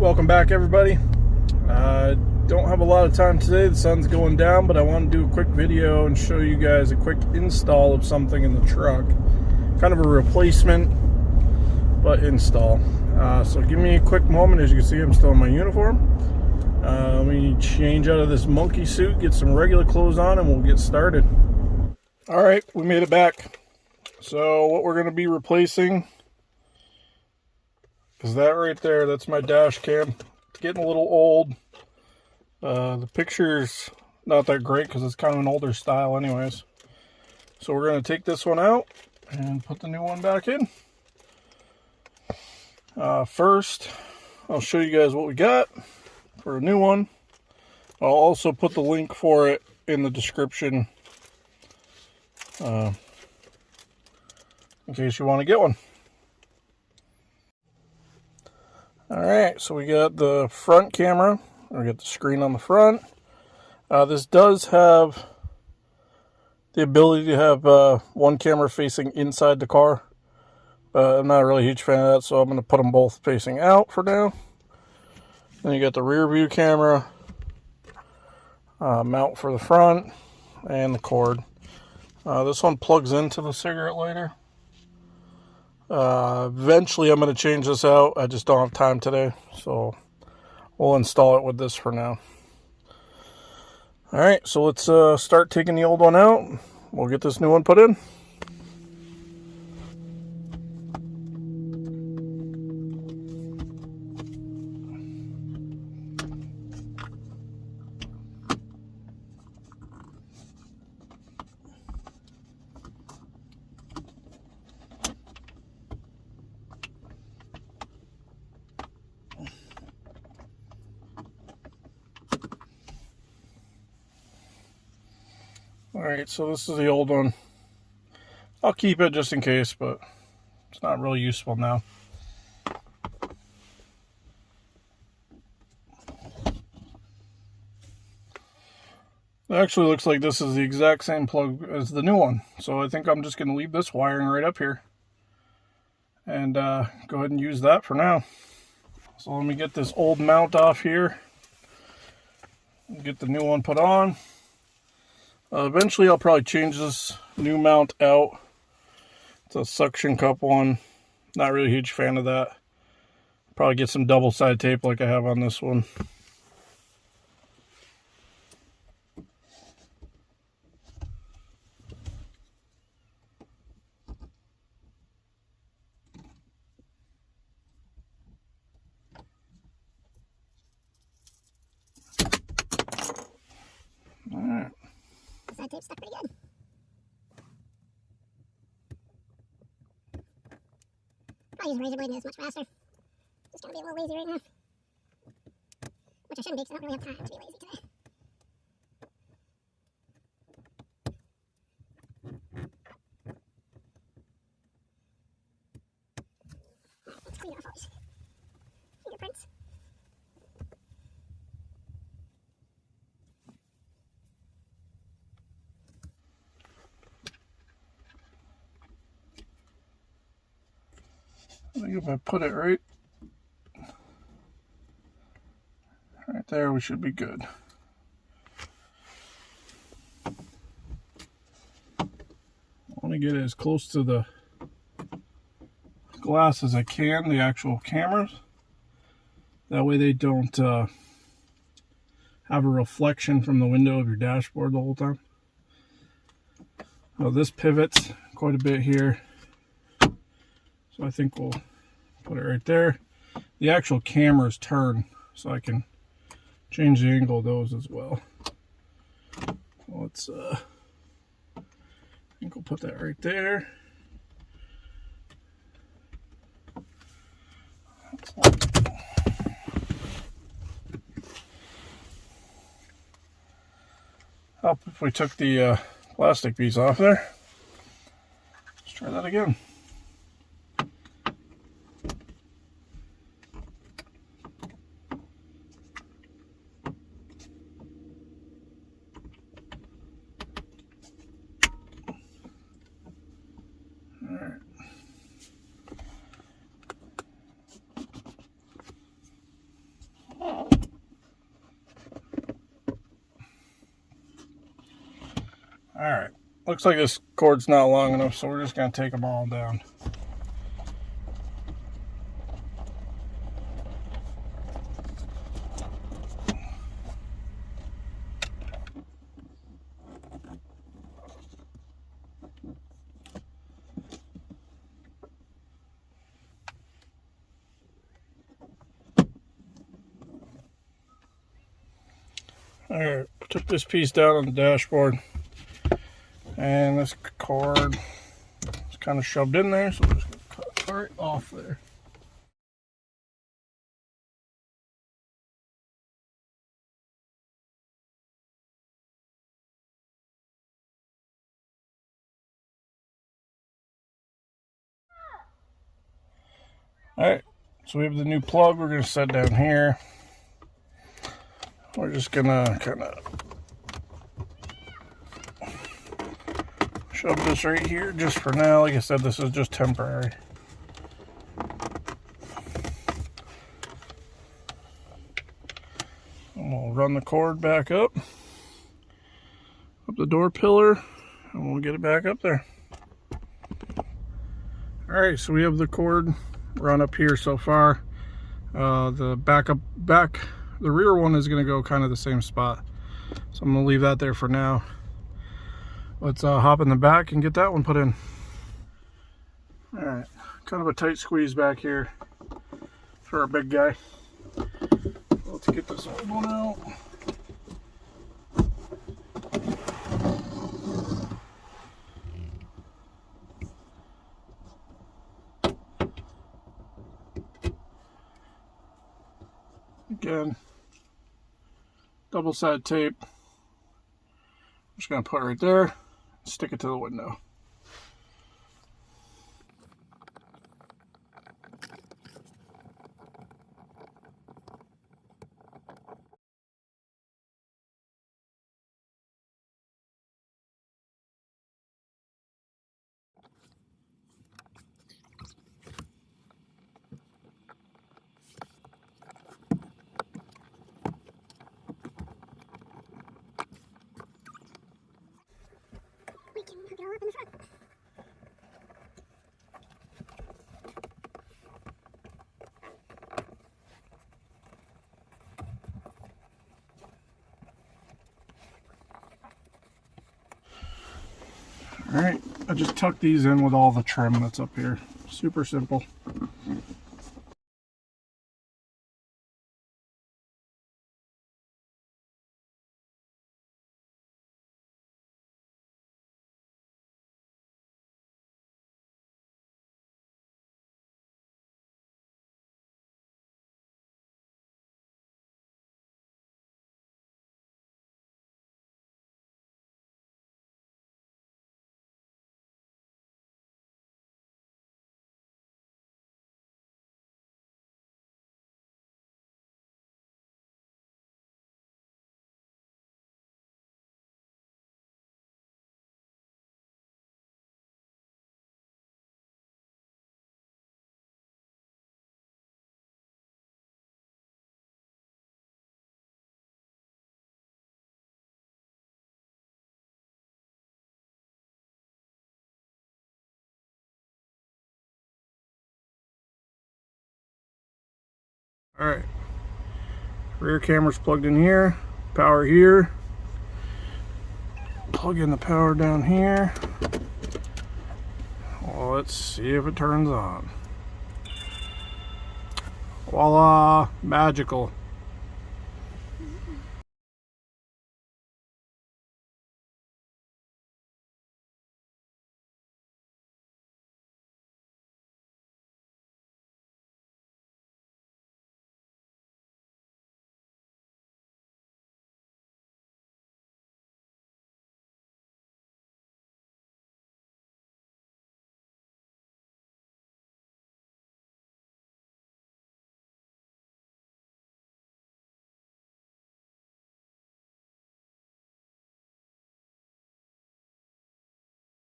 welcome back everybody. Don't have a lot of time today, the sun's going down, but I want to do a quick video and show you guys a quick install of something in the truck. Kind of a replacement, but install. So give me a quick moment. As you can see, I'm still in my uniform. Let me change out of this monkey suit, get some regular clothes on, and we'll get started. Alright, we made it back. So what we're going to be replacing is that right there. That's my dash cam. It's getting a little old. The picture's not that great because it's kind of an older style anyways. So we're going to take this one out and put the new one back in. First, I'll show you guys what we got for a new one. I'll also put the link for it in the description in case you want to get one. Alright, so we got the front camera. We got the screen on the front. This does have the ability to have one camera facing inside the car. But I'm not a really huge fan of that, so I'm going to put them both facing out for now. Then you got the rear view camera, mount for the front, and the cord. This one plugs into the cigarette lighter. Eventually I'm going to change this out. I just don't have time today, so we'll install it with this for now. Alright, so let's start taking the old one out. We'll get this new one put in. Alright, so this is the old one. I'll keep it just in case, but it's not really useful now. It actually looks like this is the exact same plug as the new one. So I think I'm just going to leave this wiring right up here. And go ahead and use that for now. So let me get this old mount off here. Get the new one put on. Eventually I'll probably change this new mount out. It's a suction cup one. Not really a huge fan of that. Probably get some double side tape like I have on this one. Alright. Side tape stuck pretty good. I'll use a razor blade and it's much faster. Just gonna be a little lazy right now. Which I shouldn't be because I don't really have time to be lazy today. Let's clean off all these fingerprints. I think if I put it right there, we should be good. I want to get as close to the glass as I can, the actual cameras. That way they don't have a reflection from the window of your dashboard the whole time. Well, this pivots quite a bit here. So I think we'll put it right there. The actual cameras turn, so I can change the angle of those as well. Let's, I think we'll put that right there. Help if we took the plastic piece off there. Let's try that again. Alright, looks like this cord's not long enough, so we're just going to take them all down. Alright, took this piece down on the dashboard, and this cord is kind of shoved in there, so we're just going to cut right off there. Alright, so we have the new plug we're going to set down here. We're just going to kind of shove this right here just for now. Like I said, this is just temporary. And we'll run the cord back up the door pillar, and we'll get it back up there. Alright, so we have the cord run up here so far. The the rear one is going to go kind of the same spot, so I'm going to leave that there for now. Let's hop in the back and get that one put in. Alright, kind of a tight squeeze back here for a big guy. Let's get this old one out. Again, double-sided tape. I'm just going to put it right there, stick it to the window. We can hook it all up in the front. Alright, I just tucked these in with all the trim that's up here. Super simple. Alright, rear camera's plugged in here, power here, plug in the power down here. Well, let's see if it turns on. Voila, magical.